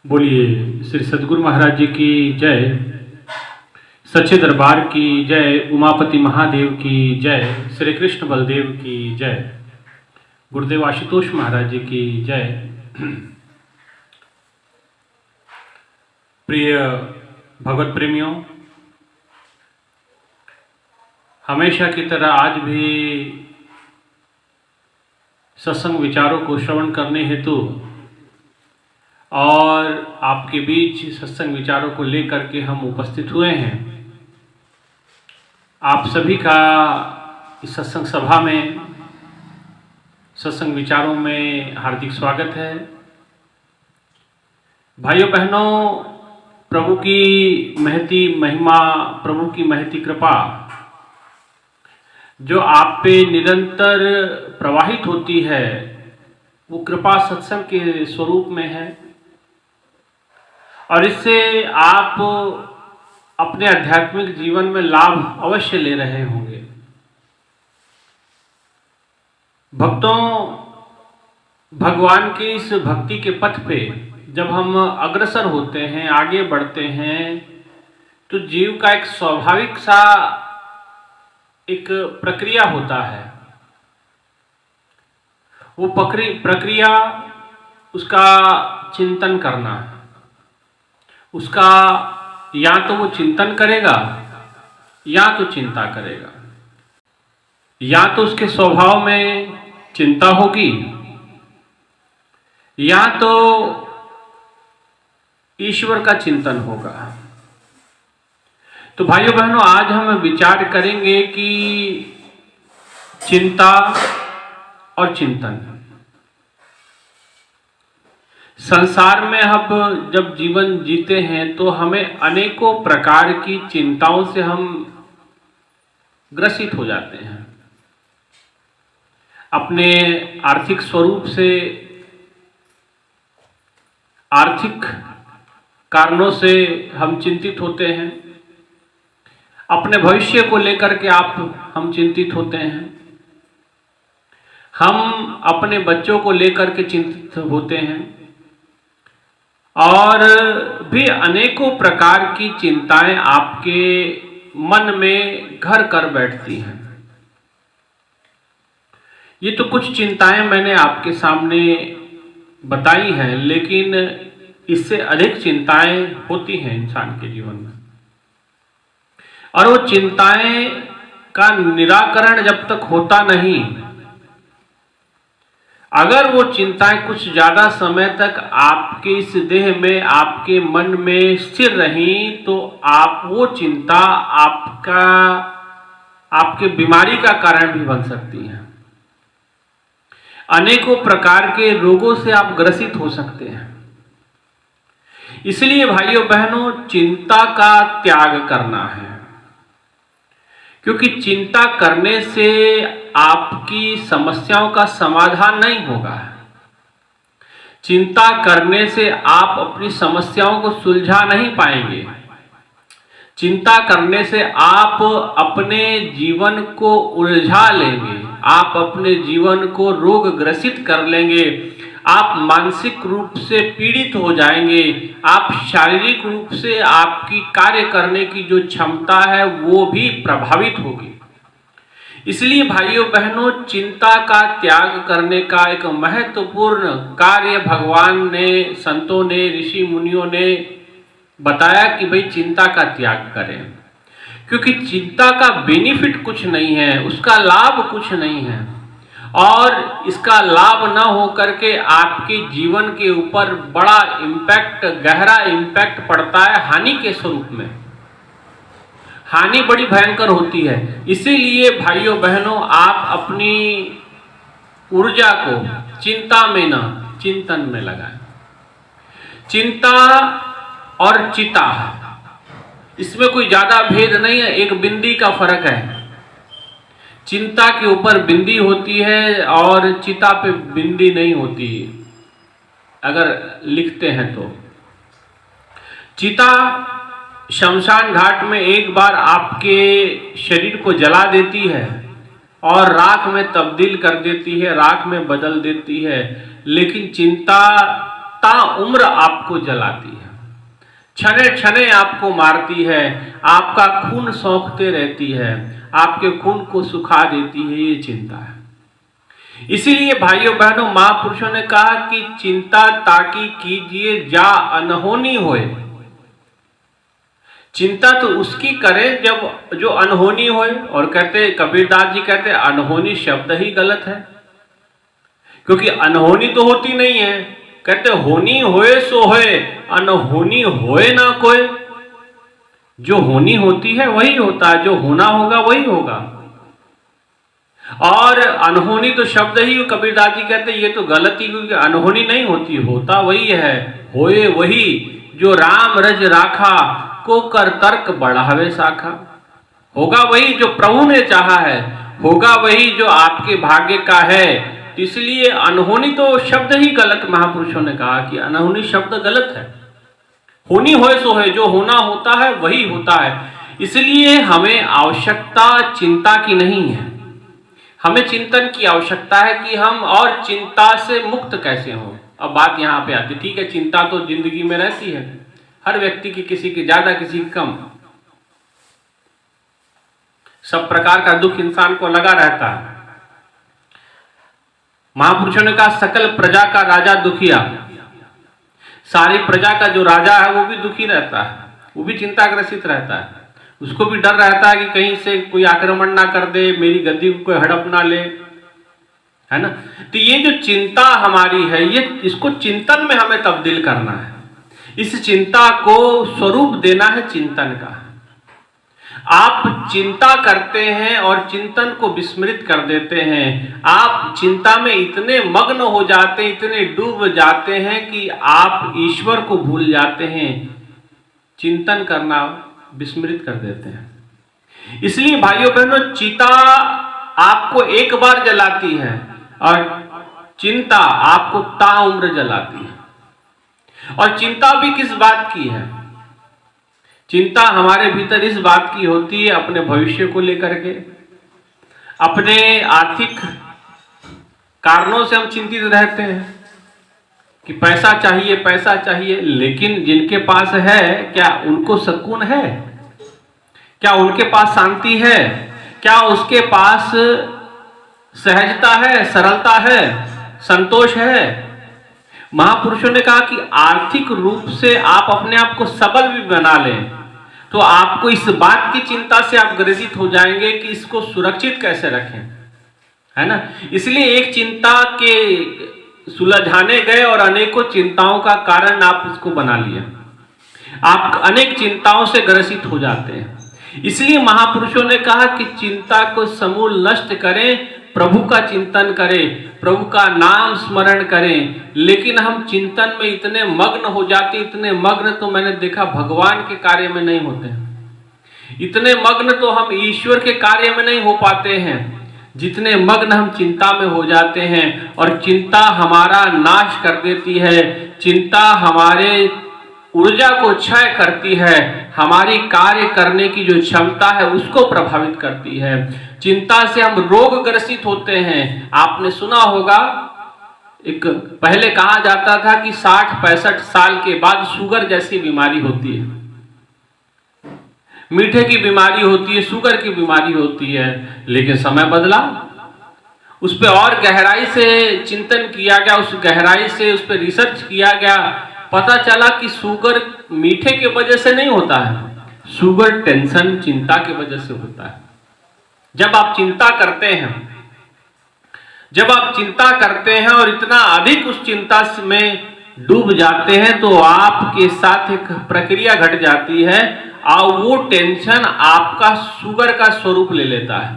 बोलिए श्री सद्गुरु महाराज जी की जय, सच्चे दरबार की जय, उमापति महादेव की जय, श्री कृष्ण बलदेव की जय, गुरुदेव आशुतोष महाराज जी की जय। प्रिय भगवत प्रेमियों, हमेशा की तरह आज भी सत्संग विचारों को श्रवण करने हेतु और आपके बीच सत्संग विचारों को लेकर के हम उपस्थित हुए हैं। आप सभी का इस सत्संग सभा में, सत्संग विचारों में हार्दिक स्वागत है। भाइयों बहनों, प्रभु की महती महिमा, प्रभु की महती कृपा जो आप पे निरंतर प्रवाहित होती है, वो कृपा सत्संग के स्वरूप में है और इससे आप अपने आध्यात्मिक जीवन में लाभ अवश्य ले रहे होंगे। भक्तों, भगवान की इस भक्ति के पथ पे जब हम अग्रसर होते हैं, आगे बढ़ते हैं, तो जीव का एक स्वाभाविक सा एक प्रक्रिया होता है। वो प्रक्रिया उसका चिंतन करना, उसका या तो वो चिंतन करेगा या तो चिंता करेगा। या तो उसके स्वभाव में चिंता होगी या तो ईश्वर का चिंतन होगा। तो भाइयों बहनों, आज हम विचार करेंगे कि चिंता और चिंतन। संसार में हम जब जीवन जीते हैं तो हमें अनेकों प्रकार की चिंताओं से हम ग्रसित हो जाते हैं। अपने आर्थिक स्वरूप से, आर्थिक कारणों से हम चिंतित होते हैं। अपने भविष्य को लेकर के हम चिंतित होते हैं। हम अपने बच्चों को लेकर के चिंतित होते हैं और भी अनेकों प्रकार की चिंताएं आपके मन में घर कर बैठती हैं। ये तो कुछ चिंताएं मैंने आपके सामने बताई हैं, लेकिन इससे अधिक चिंताएं होती हैं इंसान के जीवन में। और वो चिंताएं का निराकरण जब तक होता नहीं, अगर वो चिंताएं कुछ ज्यादा समय तक आपके इस देह में, आपके मन में स्थिर रहीं, तो वो चिंता आपके बीमारी का कारण भी बन सकती है। अनेकों प्रकार के रोगों से आप ग्रसित हो सकते हैं। इसलिए भाइयों बहनों, चिंता का त्याग करना है, क्योंकि चिंता करने से आपकी समस्याओं का समाधान नहीं होगा। चिंता करने से आप अपनी समस्याओं को सुलझा नहीं पाएंगे। चिंता करने से आप अपने जीवन को उलझा लेंगे, आप अपने जीवन को रोगग्रसित कर लेंगे, आप मानसिक रूप से पीड़ित हो जाएंगे, आप शारीरिक रूप से आपकी कार्य करने की जो क्षमता है वो भी प्रभावित होगी। इसलिए भाइयों बहनों, चिंता का त्याग करने का एक महत्वपूर्ण कार्य भगवान ने, संतों ने, ऋषि मुनियों ने बताया कि भाई चिंता का त्याग करें, क्योंकि चिंता का बेनिफिट कुछ नहीं है, उसका लाभ कुछ नहीं है और इसका लाभ न हो करके आपके जीवन के ऊपर बड़ा इम्पैक्ट, गहरा इम्पैक्ट पड़ता है हानि के स्वरूप में। हानि बड़ी भयंकर होती है। इसीलिए भाइयों बहनों, आप अपनी ऊर्जा को चिंता में न, चिंतन में लगाएं। चिंता और चिता, इसमें कोई ज्यादा भेद नहीं है, एक बिंदी का फर्क है। चिंता के ऊपर बिंदी होती है और चिता पे बिंदी नहीं होती, अगर लिखते हैं तो। चिता शमशान घाट में एक बार आपके शरीर को जला देती है और राख में तब्दील कर देती है, राख में बदल देती है, लेकिन चिंता ताउम्र आपको जलाती है, क्षणे क्षणे आपको मारती है, आपका खून सौंकते रहती है, आपके खून को सुखा देती है, ये चिंता है। इसीलिए भाइयों बहनों, महापुरुषों ने कहा कि चिंता ताकि कीजिए जा अनहोनी होए। चिंता तो उसकी करें जब जो अनहोनी होए। और कहते कबीरदास जी कहते अनहोनी शब्द ही गलत है, क्योंकि अनहोनी तो होती नहीं है। कहते होनी होए सो होए, अनहोनी होए ना कोई। जो होनी होती है वही होता है, जो होना होगा वही होगा। और अनहोनी तो शब्द ही कबीरदास जी कहते ये तो गलत ही, क्योंकि अनहोनी नहीं होती, होता वही है। होए वही जो राम रज राखा, को कर तर्क बढ़ावे शाखा। होगा वही जो प्रभु ने चाहा है, होगा वही जो आपके भाग्य का है। इसलिए अनहोनी तो शब्द ही गलत, महापुरुषों ने कहा कि अनहोनी शब्द गलत है। होनी होए सो है, जो होना होता है वही होता है। इसलिए हमें आवश्यकता चिंता की नहीं है, हमें चिंतन की आवश्यकता है कि हम और चिंता से मुक्त कैसे हों। अब बात यहाँ पे आती, ठीक है, चिंता तो जिंदगी में रहती है, हर व्यक्ति की, किसी की ज्यादा किसी की कम, सब प्रकार का दुख इंसान को लगा रहता है। महापुरुषों ने कहा सकल प्रजा का राजा दुखिया। सारी प्रजा का जो राजा है वो भी दुखी रहता है, वो भी चिंताग्रसित रहता है। उसको भी डर रहता है कि कहीं से कोई आक्रमण ना कर दे, मेरी गद्दी को कोई हड़प ना ले, है ना। तो ये जो चिंता हमारी है, ये इसको चिंतन में हमें तब्दील करना है। इस चिंता को स्वरूप देना है चिंतन का। आप चिंता करते हैं और चिंतन को विस्मृत कर देते हैं। आप चिंता में इतने मग्न हो जाते हैं, इतने डूब जाते हैं कि आप ईश्वर को भूल जाते हैं, चिंतन करना विस्मृत कर देते हैं। इसलिए भाइयों बहनों, चिता आपको एक बार जलाती है और चिंता आपको ताउम्र जलाती है। और चिंता भी किस बात की है? चिंता हमारे भीतर इस बात की होती है, अपने भविष्य को लेकर के, अपने आर्थिक कारणों से हम चिंतित रहते हैं कि पैसा चाहिए, पैसा चाहिए। लेकिन जिनके पास है, क्या उनको सुकून है? क्या उनके पास शांति है? क्या उसके पास सहजता है, सरलता है, संतोष है? महापुरुषों ने कहा कि आर्थिक रूप से आप अपने आप को सबल भी बना लें तो आपको इस बात की चिंता से आप ग्रसित हो जाएंगे कि इसको सुरक्षित कैसे रखें, है ना। इसलिए एक चिंता के सुलझाने गए और अनेकों चिंताओं का कारण आप इसको बना लिया, आप अनेक चिंताओं से ग्रसित हो जाते हैं। इसलिए महापुरुषों ने कहा कि चिंता को समूल नष्ट करें, प्रभु का चिंतन करें, प्रभु का नाम स्मरण करें। लेकिन हम चिंतन में इतने मग्न हो जाते, इतने मग्न तो मैंने देखा भगवान के कार्य में नहीं होते हैं, इतने मग्न तो हम ईश्वर के कार्य में नहीं हो पाते हैं जितने मग्न हम चिंता में हो जाते हैं। और चिंता हमारा नाश कर देती है, चिंता हमारे ऊर्जा को क्षय करती है, हमारी कार्य करने की जो क्षमता है उसको प्रभावित करती है। चिंता से हम रोग ग्रसित होते हैं। आपने सुना होगा, एक पहले कहा जाता था कि 60-65 साल के बाद शुगर जैसी बीमारी होती है, मीठे की बीमारी होती है, शुगर की बीमारी होती है। लेकिन समय बदला, उस पर और गहराई से चिंतन किया गया, उस गहराई से उस पर रिसर्च किया गया, पता चला कि शुगर मीठे के वजह से नहीं होता है, शुगर टेंशन, चिंता की वजह से होता है। जब आप चिंता करते हैं, जब आप चिंता करते हैं और इतना अधिक उस चिंता में डूब जाते हैं तो आपके साथ एक प्रक्रिया घट जाती है और वो टेंशन आपका शुगर का स्वरूप ले लेता है,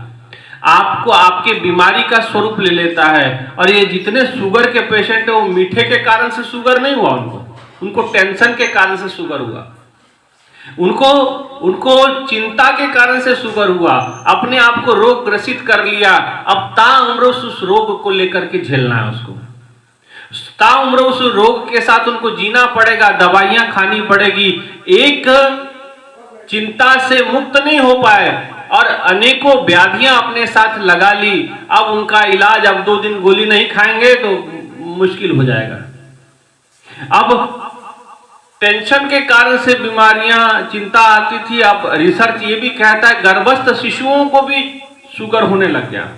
आपको आपके बीमारी का स्वरूप ले लेता है। और ये जितने शुगर के पेशेंट है वो मीठे के कारण से शुगर नहीं हुआ, उनको टेंशन के कारण से शुगर हुआ, उनको चिंता के कारण से शुगर हुआ, अपने आप को रोग ग्रसित कर लिया। अब ताउम्र उस रोग को लेकर के झेलना है, उसको ताउम्र उस रोग के साथ उनको जीना पड़ेगा, दवाइयां खानी पड़ेगी। एक चिंता से मुक्त नहीं हो पाए और अनेकों व्याधियां अपने साथ लगा ली। अब उनका इलाज, अब 2 दिन गोली नहीं खाएंगे तो मुश्किल हो जाएगा। अब टेंशन के कारण से बीमारियां, चिंता आती थी। अब रिसर्च ये भी कहता है गर्भस्थ शिशुओं को भी शुगर होने लग गया,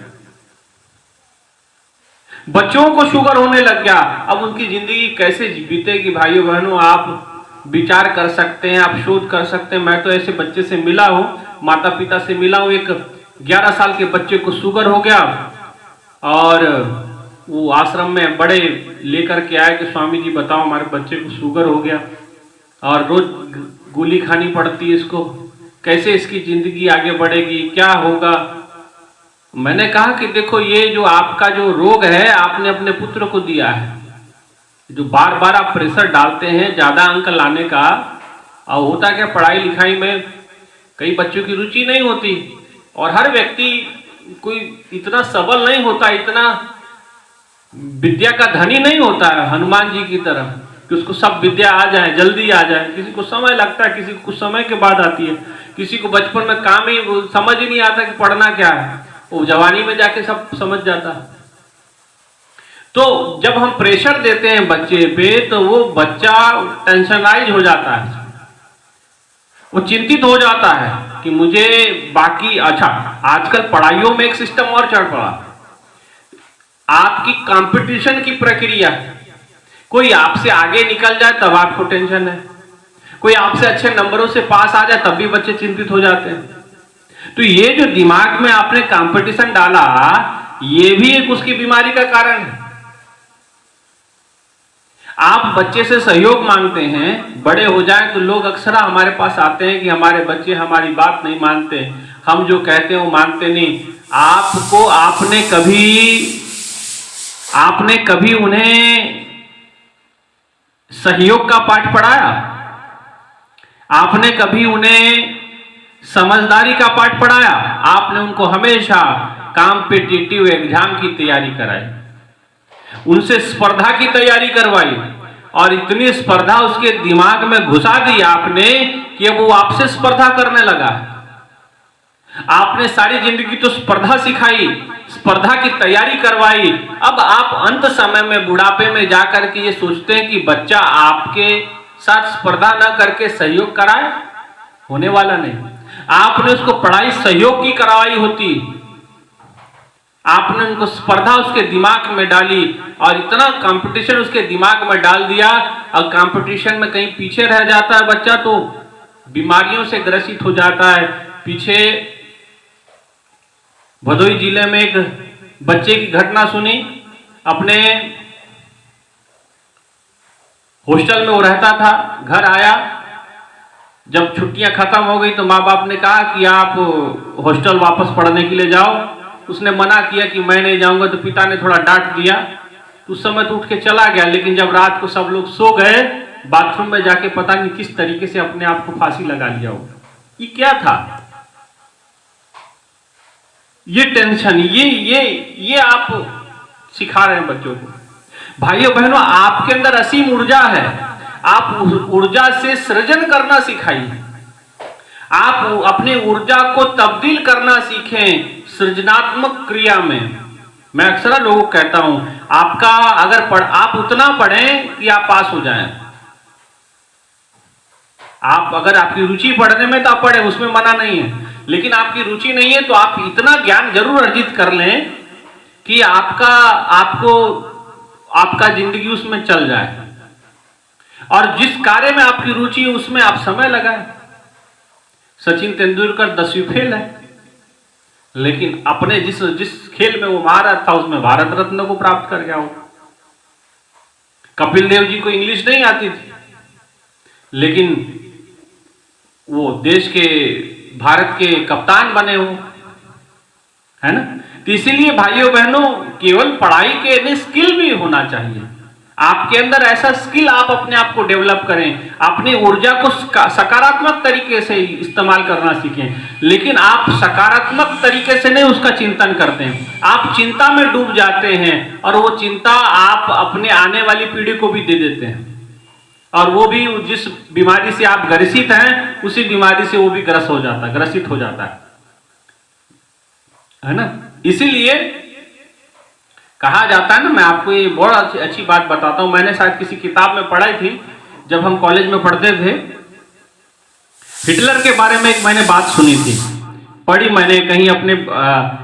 बच्चों को शुगर होने लग गया। अब उनकी जिंदगी कैसे बीतेगी भाइयों बहनों, आप विचार कर सकते हैं, आप शोध कर सकते हैं। मैं तो ऐसे बच्चे से मिला हूं, माता पिता से मिला हूं, एक 11 साल के बच्चे को शुगर हो गया और वो आश्रम में बड़े लेकर के आए कि स्वामी जी बताओ हमारे बच्चे को शुगर हो गया और रोज गोली खानी पड़ती है इसको, कैसे इसकी जिंदगी आगे बढ़ेगी, क्या होगा। मैंने कहा कि देखो ये जो आपका जो रोग है आपने अपने पुत्र को दिया है, जो बार बार आप प्रेशर डालते हैं ज्यादा अंक लाने का। और होता क्या, पढ़ाई लिखाई में कई बच्चों की रुचि नहीं होती और हर व्यक्ति कोई इतना सबल नहीं होता, इतना विद्या का धनी नहीं होता है हनुमान जी की तरह कि उसको सब विद्या आ जाए, जल्दी आ जाए। किसी को समय लगता है, किसी को कुछ समय के बाद आती है, किसी को बचपन में काम ही समझ ही नहीं आता कि पढ़ना क्या है, वो जवानी में जाके सब समझ जाता है। तो जब हम प्रेशर देते हैं बच्चे पे तो वो बच्चा टेंशनाइज हो जाता है, वो चिंतित हो जाता है कि मुझे बाकी। अच्छा, आजकल पढ़ाइयों में एक सिस्टम और चढ़ पड़ा, आपकी कंपटीशन की प्रक्रिया। कोई आपसे आगे निकल जाए तब आपको टेंशन है, कोई आपसे अच्छे नंबरों से पास आ जाए तब भी बच्चे चिंतित हो जाते हैं। तो ये जो दिमाग में आपने कंपटीशन डाला, ये भी एक उसकी बीमारी का कारण है। आप बच्चे से सहयोग मांगते हैं, बड़े हो जाएं तो लोग अक्सर हमारे पास आते हैं कि हमारे बच्चे हमारी बात नहीं मानते, हम जो कहते हैं वो मानते नहीं। आपने कभी उन्हें सहयोग का पाठ पढ़ाया? आपने कभी उन्हें समझदारी का पाठ पढ़ाया? आपने उनको हमेशा कॉम्पिटिटिव एग्जाम की तैयारी कराई, उनसे स्पर्धा की तैयारी करवाई और इतनी स्पर्धा उसके दिमाग में घुसा दी आपने कि अब वो आपसे स्पर्धा करने लगा। आपने सारी जिंदगी तो स्पर्धा सिखाई, स्पर्धा की तैयारी करवाई। अब आप अंत समय में बुढ़ापे में जाकर के ये सोचते हैं कि बच्चा आपके साथ स्पर्धा ना करके सहयोग कराए, होने वाला नहीं। आपने उसको पढ़ाई सहयोग की करवाई होती, आपने उनको स्पर्धा उसके दिमाग में डाली और इतना कंपटीशन उसके दिमाग में डाल दिया। और कंपटीशन में कहीं पीछे रह जाता है बच्चा तो बीमारियों से ग्रसित हो जाता है। पीछे भदोही जिले में एक बच्चे की घटना सुनी, अपने हॉस्टल में वो रहता था, घर आया, जब छुट्टियां खत्म हो गई तो माँ बाप ने कहा कि आप हॉस्टल वापस पढ़ने के लिए जाओ। उसने मना किया कि मैं नहीं जाऊंगा, तो पिता ने थोड़ा डांट दिया। तो उस समय तो उठ के चला गया, लेकिन जब रात को सब लोग सो गए, बाथरूम में जाके पता नहीं किस तरीके से अपने आप को फांसी लगा लिया होगा। ये क्या था? ये टेंशन, ये आप सिखा रहे हैं बच्चों को। भाइयों बहनों, आपके अंदर असीम ऊर्जा है, आप ऊर्जा से सृजन करना सिखाइए। आप अपनी ऊर्जा को तब्दील करना सीखें सृजनात्मक क्रिया में। मैं अक्सर लोगों को कहता हूं, आपका अगर आप उतना पढ़ें कि आप पास हो जाएं। आप अगर आपकी रुचि पढ़ने में तो आप पढ़ें, उसमें मना नहीं है, लेकिन आपकी रुचि नहीं है तो आप इतना ज्ञान जरूर अर्जित कर लें कि आपका जिंदगी उसमें चल जाए। और जिस कार्य में आपकी रुचि है उसमें आप समय लगाएं। सचिन तेंदुलकर 10वीं फेल है, लेकिन अपने जिस खेल में वो महारथ था उसमें भारत रत्न को प्राप्त कर गया। वो कपिल देव जी को इंग्लिश नहीं आती थी, लेकिन वो देश के, भारत के कप्तान बने हो, है ना। तो इसीलिए भाइयों बहनों, केवल पढ़ाई के नहीं, स्किल भी होना चाहिए। आपके अंदर ऐसा स्किल आप अपने आप को डेवलप करें, अपनी ऊर्जा को सकारात्मक तरीके से इस्तेमाल करना सीखें। लेकिन आप सकारात्मक तरीके से नहीं उसका चिंतन करते हैं, आप चिंता में डूब जाते हैं और वो चिंता आप अपने आने वाली पीढ़ी को भी दे देते हैं। और वो भी जिस बीमारी से आप ग्रसित हैं, उसी बीमारी से वो भी ग्रसित हो जाता है ना। इसीलिए कहा जाता है ना, मैं आपको ये बहुत अच्छी बात बताता हूँ, मैंने शायद किसी किताब में पढ़ी थी जब हम कॉलेज में पढ़ते थे। हिटलर के बारे में एक मैंने बात सुनी थी, पढ़ी मैंने कहीं अपने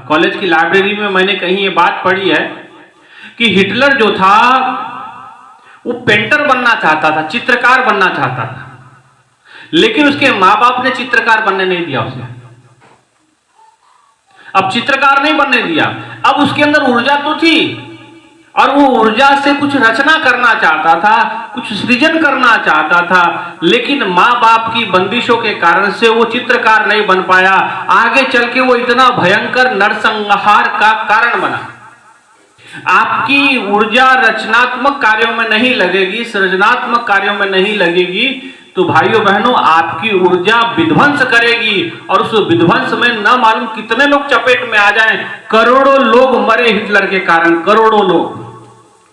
कॉलेज की लाइब्रेरी में, मैंने कहीं ये बात पढ़ी है कि हिटलर जो था वो पेंटर बनना चाहता था, चित्रकार बनना चाहता था, लेकिन उसके माँ बाप ने चित्रकार बनने नहीं दिया उसे। अब चित्रकार नहीं बनने दिया, अब उसके अंदर ऊर्जा तो थी और वो ऊर्जा से कुछ रचना करना चाहता था, कुछ सृजन करना चाहता था, लेकिन माँ बाप की बंदिशों के कारण से वो चित्रकार नहीं बन पाया। आगे चल के वो इतना भयंकर नरसंहार का कारण बना। आपकी ऊर्जा रचनात्मक कार्यों में नहीं लगेगी, सृजनात्मक कार्यों में नहीं लगेगी, तो भाइयों बहनों आपकी ऊर्जा विध्वंस करेगी और उस विध्वंस में न मालूम कितने लोग चपेट में आ जाएं। करोड़ों लोग मरे हिटलर के कारण, करोड़ों लोग।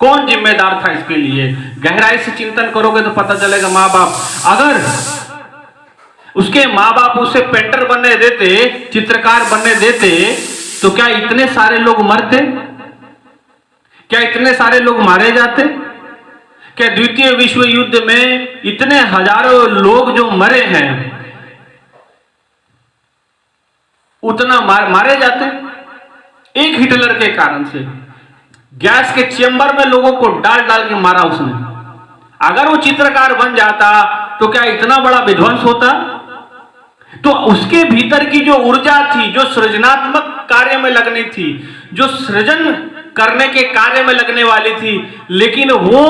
कौन जिम्मेदार था इसके लिए? गहराई से चिंतन करोगे तो पता चलेगा। माँ बाप, अगर उसके माँ बाप उसे पेंटर बनने देते, चित्रकार बनने देते, तो क्या इतने सारे लोग मरते? क्या इतने सारे लोग मारे जाते? क्या द्वितीय विश्व युद्ध में इतने हजारों लोग जो मरे हैं उतना मारे जाते? एक हिटलर के कारण से गैस के चेंबर में लोगों को डाल डाल के मारा उसने। अगर वो चित्रकार बन जाता तो क्या इतना बड़ा विध्वंस होता? तो उसके भीतर की जो ऊर्जा थी, जो सृजनात्मक कार्य में लगनी थी, जो सृजन करने के कार्य में लगने वाली थी, लेकिन वो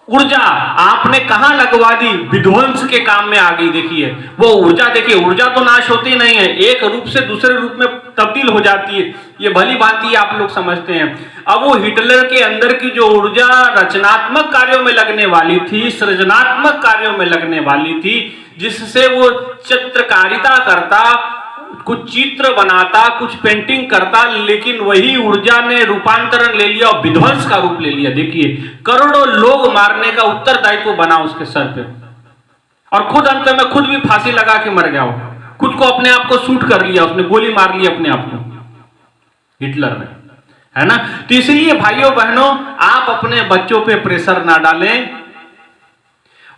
ऊर्जा आपने कहां लगवा दी? विध्वंस के काम में आ गई। देखिए वो ऊर्जा, देखिए ऊर्जा तो नाश होती नहीं है, एक रूप से दूसरे रूप में तब्दील हो जाती है, ये भली भांति आप लोग समझते हैं। अब वो हिटलर के अंदर की जो ऊर्जा रचनात्मक कार्यों में लगने वाली थी, सृजनात्मक कार्यों में लगने वाली थी, जिससे वो चित्रकारिता करता, कुछ चित्र बनाता, कुछ पेंटिंग करता, लेकिन वही ऊर्जा ने रूपांतरण ले लिया और विध्वंस का रूप ले लिया। देखिए करोड़ों लोग मारने का उत्तरदायित्व बना उसके सर पे, और खुद अंत में खुद भी फांसी लगा के मर गया। वो खुद को, अपने आप को शूट कर लिया, उसने गोली मार ली अपने आप को, हिटलर ने, है ना। तो इसलिए भाइयों बहनों, आप अपने बच्चों पे प्रेशर ना डालें,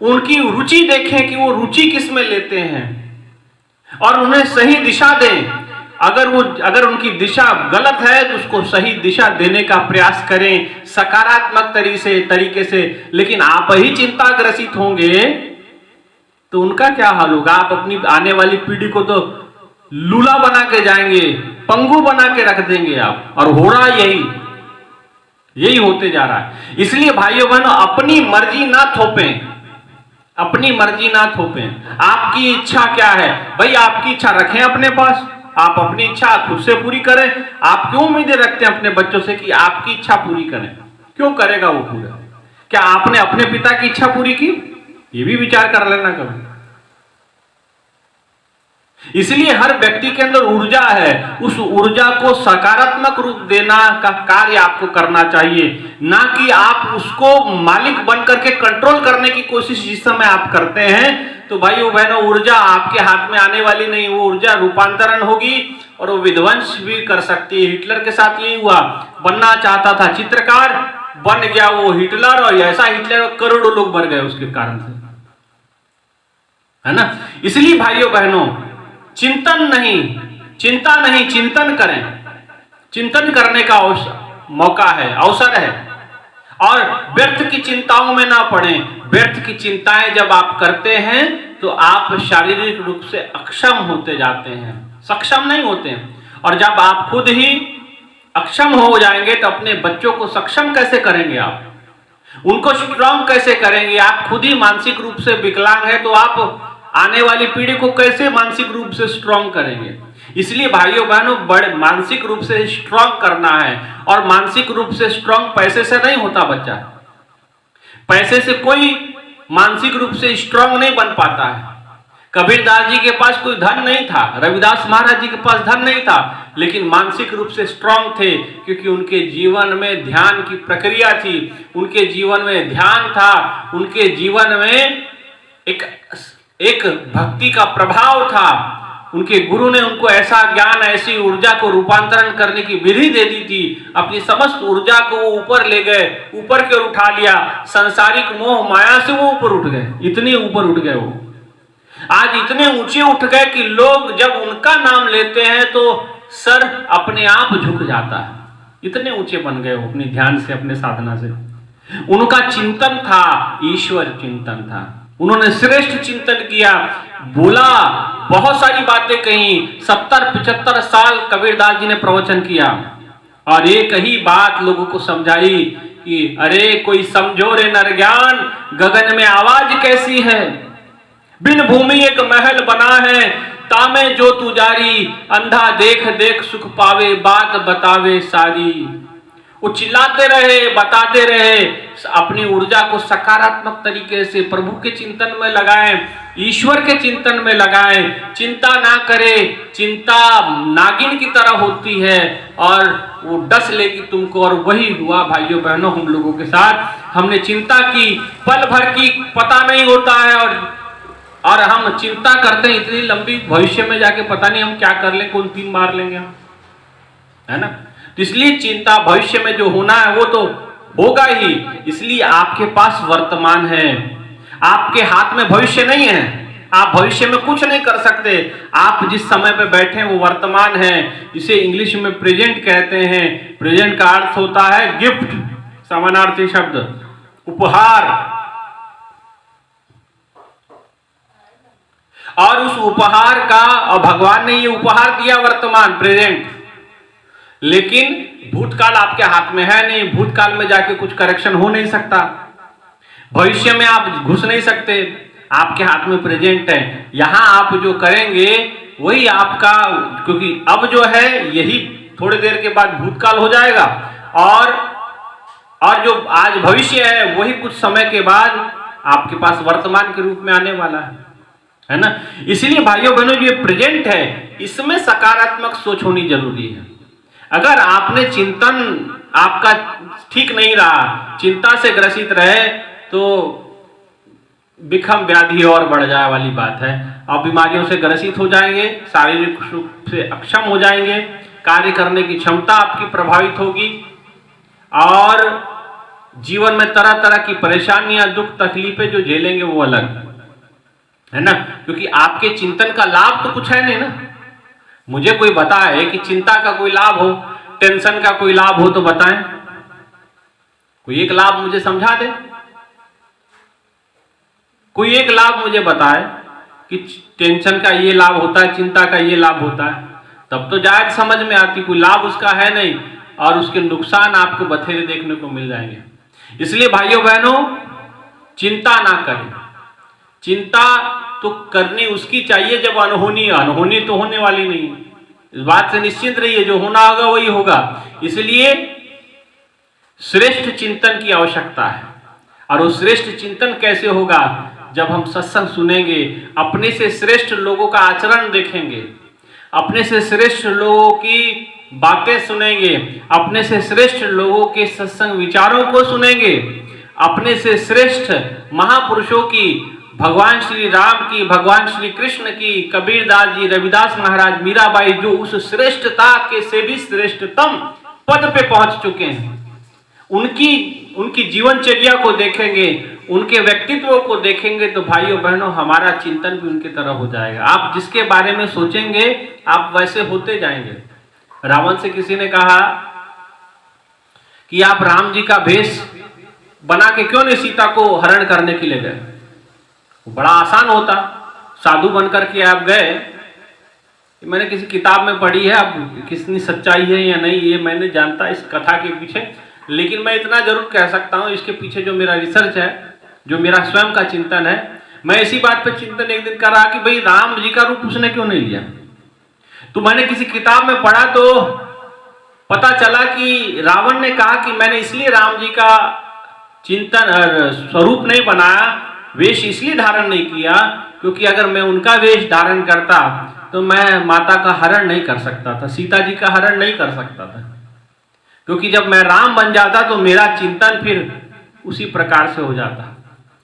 उनकी रुचि देखें कि वो रुचि किस में लेते हैं और उन्हें सही दिशा दें। अगर उनकी दिशा गलत है तो उसको सही दिशा देने का प्रयास करें, सकारात्मक तरीके से। लेकिन आप ही चिंताग्रसित होंगे तो उनका क्या हाल होगा? आप अपनी आने वाली पीढ़ी को तो लूला बना के जाएंगे, पंगु बना के रख देंगे आप, और हो रहा यही होते जा रहा है। इसलिए भाइयों बहनों, अपनी मर्जी ना थोपें, अपनी मर्जी ना थोपें। आपकी इच्छा क्या है भाई? आपकी इच्छा रखें अपने पास, आप अपनी इच्छा खुद से पूरी करें। आप क्यों उम्मीदें रखते हैं अपने बच्चों से कि आपकी इच्छा पूरी करें? क्यों करेगा वो पूरा? क्या आपने अपने पिता की इच्छा पूरी की? ये भी विचार कर लेना कभी। इसलिए हर व्यक्ति के अंदर ऊर्जा है, उस ऊर्जा को सकारात्मक रूप देना का कार्य आपको करना चाहिए, ना कि आप उसको मालिक बन करके कंट्रोल करने की कोशिश जिस समय आप करते हैं, तो भाइयों बहनों ऊर्जा आपके हाथ में आने वाली नहीं, वो ऊर्जा रूपांतरण होगी और वो विध्वंस भी कर सकती है। हिटलर के साथ यही हुआ, बनना चाहता था चित्रकार, बन गया वो हिटलर, और ऐसा हिटलर करोड़ों लोग मर गए उसके कारण से, है ना। इसलिए भाइयों बहनों, चिंता नहीं, चिंतन करें। चिंतन करने का मौका है, अवसर है, और व्यर्थ की चिंताओं में ना पड़ें। व्यर्थ की चिंताएं जब आप करते हैं तो आप शारीरिक रूप से अक्षम होते जाते हैं, सक्षम नहीं होते हैं। और जब आप खुद ही अक्षम हो जाएंगे तो अपने बच्चों को सक्षम कैसे करेंगे? आप उनको स्ट्रांग कैसे करेंगे? आप खुद ही मानसिक रूप से विकलांग है तो आप आने वाली पीढ़ी को कैसे मानसिक रूप से स्ट्रांग करेंगे? इसलिए भाइयों बहनों, बड़े मानसिक रूप से स्ट्रांग करना है, और मानसिक रूप से स्ट्रांग पैसे से नहीं होता बच्चा। पैसे से कोई मानसिक रूप से स्ट्रांग नहीं बन पाता है। कबीरदास जी के पास कोई धन नहीं था, रविदास महाराज जी के पास धन नहीं था, लेकिन मानसिक रूप से स्ट्रांग थे, क्योंकि उनके जीवन में ध्यान की प्रक्रिया थी, उनके जीवन में ध्यान था, उनके जीवन में एक भक्ति का प्रभाव था, उनके गुरु ने उनको ऐसा ज्ञान, ऐसी ऊर्जा को रूपांतरण करने की विधि दे दी थी। अपनी समस्त ऊर्जा को वो ऊपर ले गए, ऊपर की ओर उठा लिया। सांसारिक मोह माया से वो ऊपर उठ गए, इतने ऊपर उठ गए वो। आज इतने ऊंचे उठ गए कि लोग जब उनका नाम लेते हैं तो सर अपने आप झुक जाता है। इतने ऊंचे बन गए वो अपने ध्यान से, अपने साधना से। उनका चिंतन था, ईश्वर चिंतन था। उन्होंने श्रेष्ठ चिंतन किया, बोला, बहुत सारी बातें कही। 70-75 साल कबीरदास जी ने प्रवचन किया और एक ही बात लोगों को समझाई कि अरे कोई समझो रे नर ज्ञान, गगन में आवाज कैसी है। बिन भूमि एक महल बना है, तामे जो तू जारी, अंधा देख देख सुख पावे, बात बतावे सारी। वो चिल्लाते रहे, बताते रहे, अपनी ऊर्जा को सकारात्मक तरीके से प्रभु के चिंतन में लगाएं, ईश्वर के चिंतन में लगाएं। चिंता ना करें, चिंता नागिन की तरह होती है और वो डस लेगी तुमको। और वही हुआ भाइयों बहनों हम लोगों के साथ। हमने चिंता की, पल भर की पता नहीं होता है और हम चिंता करते हैं इतनी लंबी, भविष्य में जाके पता नहीं हम क्या कर लें, कौन तीन मार लेंगे हम, है ना। तो इसलिए चिंता, भविष्य में जो होना है वो तो होगा ही। इसलिए आपके पास वर्तमान है, आपके हाथ में भविष्य नहीं है। आप भविष्य में कुछ नहीं कर सकते। आप जिस समय पे बैठे हैं वो वर्तमान है। इसे इंग्लिश में प्रेजेंट कहते हैं। प्रेजेंट का अर्थ होता है गिफ्ट, समानार्थी शब्द, उपहार। और उस उपहार का, और भगवान ने ये उपहार दिया वर्तमान, प्रेजेंट। लेकिन भूतकाल आपके हाथ में है नहीं, भूतकाल में जाके कुछ करेक्शन हो नहीं सकता, भविष्य में आप घुस नहीं सकते, आपके हाथ में प्रेजेंट है। यहां आप जो करेंगे वही आपका, क्योंकि अब जो है यही थोड़ी देर के बाद भूतकाल हो जाएगा और जो आज भविष्य है वही कुछ समय के बाद आपके पास वर्तमान के रूप में आने वाला है ना। इसलिए भाइयों बहनों, ये प्रेजेंट है, इसमें सकारात्मक सोच होनी जरूरी है। अगर आपने चिंतन आपका ठीक नहीं रहा, चिंता से ग्रसित रहे, तो विषम व्याधि और बढ़ जाए वाली बात है। आप बीमारियों से ग्रसित हो जाएंगे, शारीरिक रूप से अक्षम हो जाएंगे, कार्य करने की क्षमता आपकी प्रभावित होगी और जीवन में तरह तरह की परेशानियां, दुख, तकलीफें जो झेलेंगे वो अलग है ना। क्योंकि आपके चिंतन का लाभ तो कुछ है नहीं ना। मुझे कोई बताए कि चिंता का कोई लाभ हो, टेंशन का कोई लाभ हो तो बताएं, कोई एक लाभ मुझे समझा दे। कोई एक लाभ मुझे बताए कि टेंशन का ये लाभ होता है, चिंता का ये लाभ होता है, तब तो जायज समझ में आती। कोई लाभ उसका है नहीं और उसके नुकसान आपको बथेरे देखने को मिल जाएंगे। इसलिए भाइयों बहनों, चिंता ना करें। चिंता तो करनी उसकी चाहिए जब अनहोनी, अनहोनी तो होने वाली नहीं है। इस बात से निश्चिंत रहिए, जो होना होगा वही होगा। इसलिए श्रेष्ठ चिंतन की आवश्यकता है। और वो श्रेष्ठ चिंतन कैसे होगा? जब हम सत्संग सुनेंगे, अपने से श्रेष्ठ लोगों का आचरण देखेंगे, अपने से श्रेष्ठ लोगों की बातें सुनेंगे, अपने से श्रेष्ठ लोगों के सत्संग विचारों को सुनेंगे, अपने से श्रेष्ठ महापुरुषों की, भगवान श्री राम की, भगवान श्री कृष्ण की, कबीरदास जी, रविदास महाराज, मीराबाई, जो उस श्रेष्ठता के से भी श्रेष्ठतम पद पे पहुंच चुके हैं, उनकी जीवनचर्या को देखेंगे, उनके व्यक्तित्व को देखेंगे, तो भाइयों बहनों हमारा चिंतन भी उनकी तरह हो जाएगा। आप जिसके बारे में सोचेंगे आप वैसे होते जाएंगे। रावण से किसी ने कहा कि आप राम जी का भेष बना के क्यों नहीं सीता को हरण करने के लिए गए? बड़ा आसान होता, साधु बनकर के आप गए। मैंने किसी किताब में पढ़ी है, अब कितनी सच्चाई है या नहीं ये मैं नहीं जानता इस कथा के पीछे, लेकिन मैं इतना जरूर कह सकता हूँ, इसके पीछे जो मेरा रिसर्च है, जो मेरा स्वयं का चिंतन है, मैं इसी बात पर चिंतन एक दिन कर रहा कि भाई राम जी का रूप उसने क्यों नहीं लिया। तो मैंने किसी किताब में पढ़ा तो पता चला कि रावण ने कहा कि मैंने इसलिए राम जी का चिंतन स्वरूप नहीं बनाया, वेश इसलिए धारण नहीं किया, क्योंकि अगर मैं उनका वेश धारण करता तो मैं माता का हरण नहीं कर सकता था, सीता जी का हरण नहीं कर सकता था, क्योंकि जब मैं राम बन जाता तो मेरा चिंतन फिर उसी प्रकार से हो जाता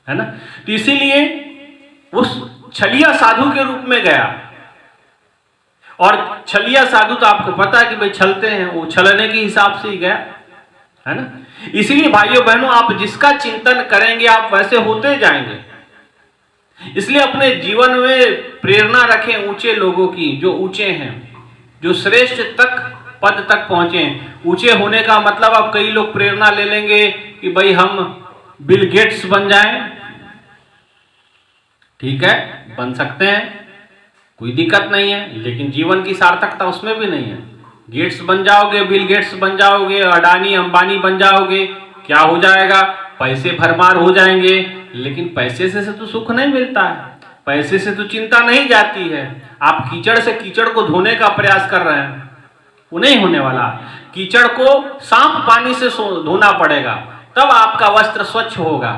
है ना। तो इसीलिए उस छलिया साधु के रूप में गया और छलिया साधु तो आपको पता है कि भाई छलते हैं, वो छलने के हिसाब से ही गया, है ना। इसलिए भाइयों बहनों, आप जिसका चिंतन करेंगे आप वैसे होते जाएंगे। इसलिए अपने जीवन में प्रेरणा रखें ऊंचे लोगों की, जो ऊंचे हैं, जो श्रेष्ठ तक पद तक पहुंचे। ऊंचे होने का मतलब अब कई लोग प्रेरणा ले लेंगे कि भाई हम बिल गेट्स बन जाएं। ठीक है, बन सकते हैं, कोई दिक्कत नहीं है, लेकिन जीवन की सार्थकता उसमें भी नहीं है। गेट्स बन जाओगे, बिल गेट्स बन जाओगे, अडानी अंबानी बन जाओगे, क्या हो जाएगा, पैसे भरमार हो जाएंगे, लेकिन पैसे से तो सुख नहीं मिलता है, पैसे से तो चिंता नहीं जाती है। आप कीचड़ से कीचड़ को धोने का प्रयास कर रहे हैं, वो नहीं होने वाला। कीचड़ को साफ पानी से धोना पड़ेगा, तब आपका वस्त्र स्वच्छ होगा,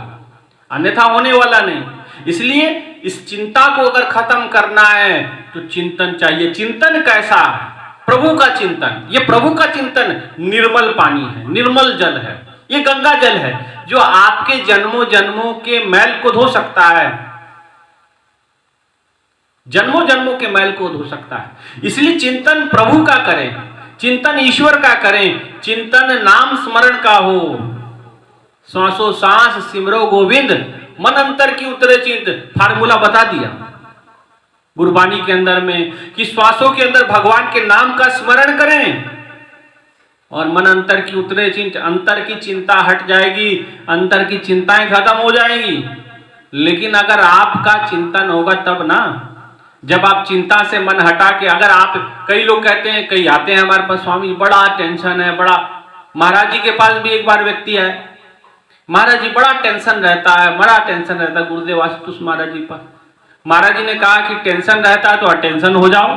अन्यथा होने वाला नहीं। इसलिए इस चिंता को अगर खत्म करना है तो चिंतन चाहिए। चिंतन कैसा? प्रभु का चिंतन। ये प्रभु का चिंतन निर्मल पानी है, निर्मल जल है, ये गंगा जल है जो आपके जन्मों जन्मों के मैल को धो सकता है, जन्मों जन्मों के मैल को धो सकता है। इसलिए चिंतन प्रभु का करें, चिंतन ईश्वर का करें, चिंतन नाम स्मरण का हो। सांसों सांस सिमरो गोविंद, मन अंतर की उतरे चिंत। फार्मूला बता दिया गुरबानी के अंदर में कि श्वासों के अंदर भगवान के नाम का स्मरण करें और मन अंतर की उतरे चिंत। अंतर की चिंता हट जाएगी, अंतर की चिंताएं खत्म हो जाएगी। लेकिन अगर आपका चिंतन होगा तब ना, जब आप चिंता से मन हटा के, अगर आप, कई लोग कहते हैं, कई आते हैं हमारे पास, स्वामी बड़ा टेंशन है, बड़ा। महाराज जी के पास भी एक बार व्यक्ति है, महाराज जी बड़ा टेंशन रहता है, बड़ा टेंशन रहता है गुरुदेव आशुतोष महाराज जी पर। महाराज जी ने कहा कि टेंशन रहता है तो अटेंशन हो जाओ।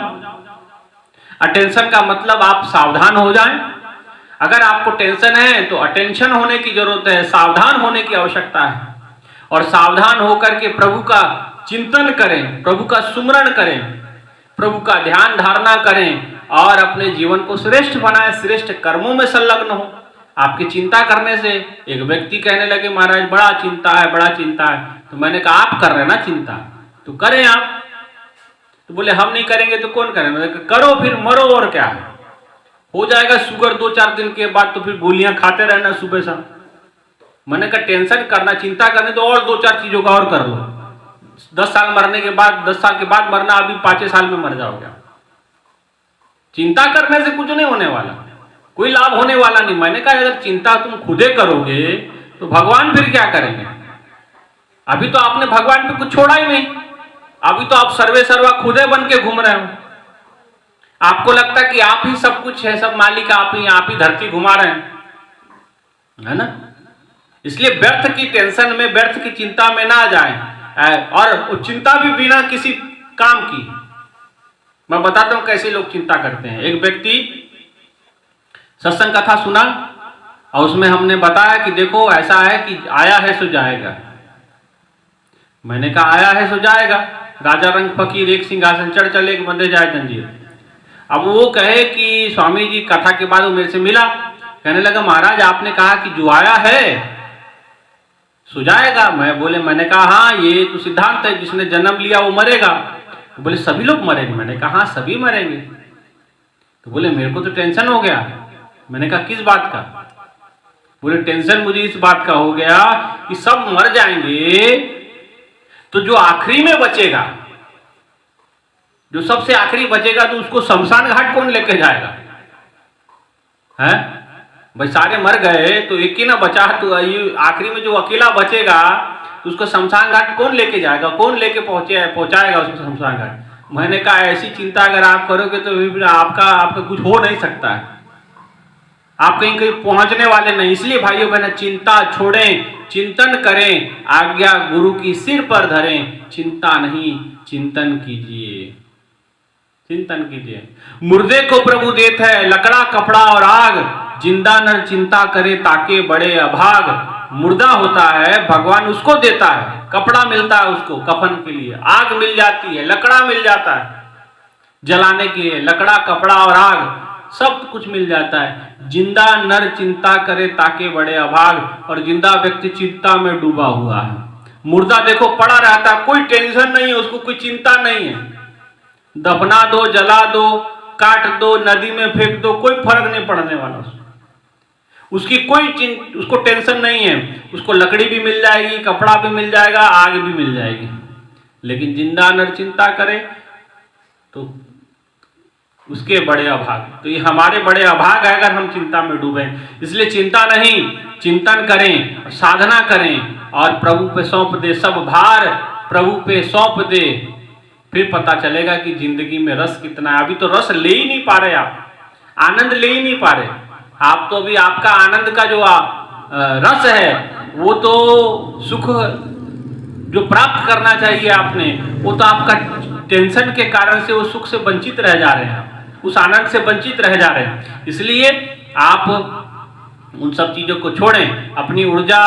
अटेंशन का मतलब आप सावधान हो जाएं। अगर आपको टेंशन है तो अटेंशन होने की जरूरत है, सावधान होने की आवश्यकता है। और सावधान होकर के प्रभु का चिंतन करें, प्रभु का सुमरण करें, प्रभु का ध्यान धारणा करें और अपने जीवन को श्रेष्ठ बनाएं, श्रेष्ठ कर्मों में संलग्न हो। आपकी चिंता करने से एक व्यक्ति कहने लगे महाराज बड़ा चिंता है, बड़ा चिंता है। तो मैंने कहा आप कर रहे हैं ना चिंता, तो करें आप। तो बोले हम नहीं करेंगे तो कौन करें? मैंने कहा करो फिर मरो, और क्या है, हो जाएगा शुगर 2-4 दिन के बाद, तो फिर गोलियां खाते रहना सुबह शाम। मैंने कहा टेंशन करना, चिंता करनी तो और 2-4 चीजों का और कर लो। 10 साल मरने के बाद, 10 साल के बाद मरना, अभी 5 साल में मर जाओगे। चिंता करने से कुछ नहीं होने वाला, कोई लाभ होने वाला नहीं। मैंने कहा अगर चिंता तुम खुदे करोगे तो भगवान फिर क्या करेंगे? अभी तो आपने भगवान पे कुछ छोड़ा ही नहीं, अभी तो आप सर्वे सर्वा खुदे बन के घूम रहे हो। आपको लगता है कि आप ही सब कुछ है, सब मालिक आप ही धरती घुमा रहे हैं, है ना। इसलिए व्यर्थ की टेंशन में, व्यर्थ की चिंता में ना जाएं, और चिंता भी बिना किसी काम की। मैं बताता हूं कैसे लोग चिंता करते हैं। एक व्यक्ति सत्संग कथा सुना और उसमें हमने बताया कि देखो ऐसा है कि आया है सो जाएगा। मैंने कहा आया है सो जाएगा, राजा रंग फकीर एक सिंहासन चढ़ चले कि बंधे जाए जंजीर। अब वो कहे कि स्वामी जी कथा के बाद वो मेरे से मिला, कहने लगा महाराज आपने कहा कि जो आया है सो जाएगा। मैंने कहा हाँ ये तो सिद्धांत है, जिसने जन्म लिया वो मरेगा। तो बोले सभी लोग मरेंगे? मैंने कहा हाँ सभी मरेंगे। तो बोले मेरे को तो टेंशन हो गया। मैंने कहा किस बात का? बोले टेंशन मुझे इस बात का हो गया कि सब मर जाएंगे तो जो आखिरी में बचेगा, जो सबसे आखिरी बचेगा, तो उसको शमशान घाट कौन लेके जाएगा? है भाई सारे मर गए तो एक ही ना बचा, तो आखिरी में जो अकेला बचेगा तो उसको शमशान घाट कौन लेके जाएगा, कौन लेके पहुंचाएगा उसको शमशान घाट? मैंने कहा ऐसी चिंता अगर आप करोगे तो फिर आपका कुछ हो नहीं सकता है, आप कहीं कहीं पहुंचने वाले नहीं। इसलिए भाइयों बहनों चिंता छोड़ें, चिंतन करें, आज्ञा गुरु की सिर पर धरें, चिंता नहीं चिंतन कीजिए, चिंतन कीजिए। मुर्दे को प्रभु देता है लकड़ा कपड़ा और आग, जिंदा नर चिंता करे ताके बड़े अभाग। मुर्दा होता है भगवान उसको देता है, कपड़ा मिलता है उसको कफन के लिए, आग मिल जाती है, लकड़ा मिल जाता है जलाने के लिए, लकड़ा कपड़ा और आग सब कुछ मिल जाता है। जिंदा नर चिंता करे ताके बड़े अभाग, और जिंदा व्यक्ति चिंता में डूबा हुआ है। मुर्दा देखो पड़ा रहता है, कोई टेंशन नहीं है उसको, कोई चिंता नहीं है, दफना दो, जला दो, काट दो, नदी में फेंक दो, कोई फर्क नहीं पड़ने वाला उसकी उसको टेंशन नहीं है। उसको लकड़ी भी मिल जाएगी, कपड़ा भी मिल जाएगा, आग भी मिल जाएगी। लेकिन जिंदा नर चिंता करे तो उसके बड़े अभाग। तो ये हमारे बड़े अभाग है अगर हम चिंता में डूबे। इसलिए चिंता नहीं, चिंतन करें, साधना करें और प्रभु पे सौंप दे, सब भार प्रभु पे सौंप दे। फिर पता चलेगा कि जिंदगी में रस कितना है। अभी तो रस ले ही नहीं पा रहे, आप आनंद ले ही नहीं पा रहे। आप तो अभी आपका आनंद का जो रस है, वो तो सुख जो प्राप्त करना चाहिए आपने, वो तो आपका टेंशन के कारण से वो सुख से वंचित रह जा रहे हैं, उस आनंद से वंचित रह जा रहे हैं। इसलिए आप उन सब चीजों को छोड़ें, अपनी ऊर्जा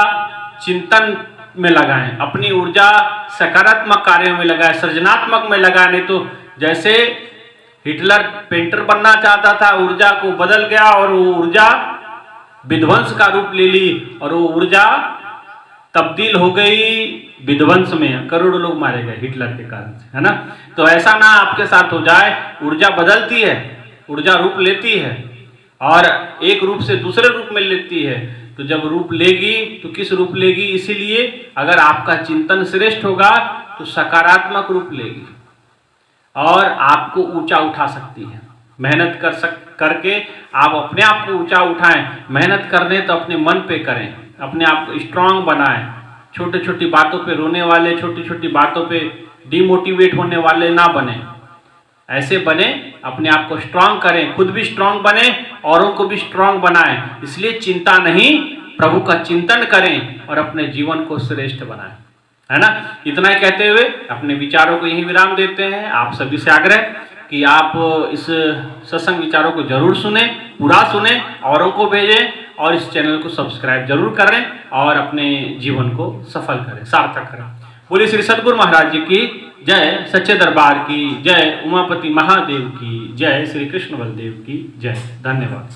चिंतन में लगाएं, अपनी ऊर्जा सकारात्मक कार्यों में लगाएं, सृजनात्मक में लगाएं। नहीं तो जैसे हिटलर पेंटर बनना चाहता था, ऊर्जा को बदल गया और वो ऊर्जा विध्वंस का रूप ले ली और वो ऊर्जा तब्दील हो गई विध्वंस में। करोड़ों लोग मारे गए हिटलर के कारण से, है ना। तो ऐसा ना आपके साथ हो जाए। ऊर्जा बदलती है, ऊर्जा रूप लेती है और एक रूप से दूसरे रूप में लेती है। तो जब रूप लेगी तो किस रूप लेगी? इसीलिए अगर आपका चिंतन श्रेष्ठ होगा तो सकारात्मक रूप लेगी और आपको ऊंचा उठा सकती है। मेहनत करके आप अपने आप को ऊंचा उठाएं। मेहनत करने तो अपने मन पे करें, अपने आप को स्ट्रांग बनाएं। छोटी छोटी बातों पे रोने वाले, छोटी छोटी बातों पे डिमोटिवेट होने वाले ना बने। ऐसे बने, अपने आप को स्ट्रांग करें, खुद भी स्ट्रांग बने, औरों को भी स्ट्रांग बनाएं। इसलिए चिंता नहीं, प्रभु का चिंतन करें और अपने जीवन को श्रेष्ठ बनाएं, है ना। इतना ही कहते हुए अपने विचारों को यहीं विराम देते हैं। आप सभी से आग्रह कि आप इस सत्संग विचारों को जरूर सुने, पूरा सुने, औरों को भेजें और इस चैनल को सब्सक्राइब जरूर करें और अपने जीवन को सफल करें, सार्थक करें। बोलिए श्री सद्गुरु महाराज जी की जय, सच्चे दरबार की जय, उमापति महादेव की जय, श्री कृष्ण बलदेव की जय। धन्यवाद।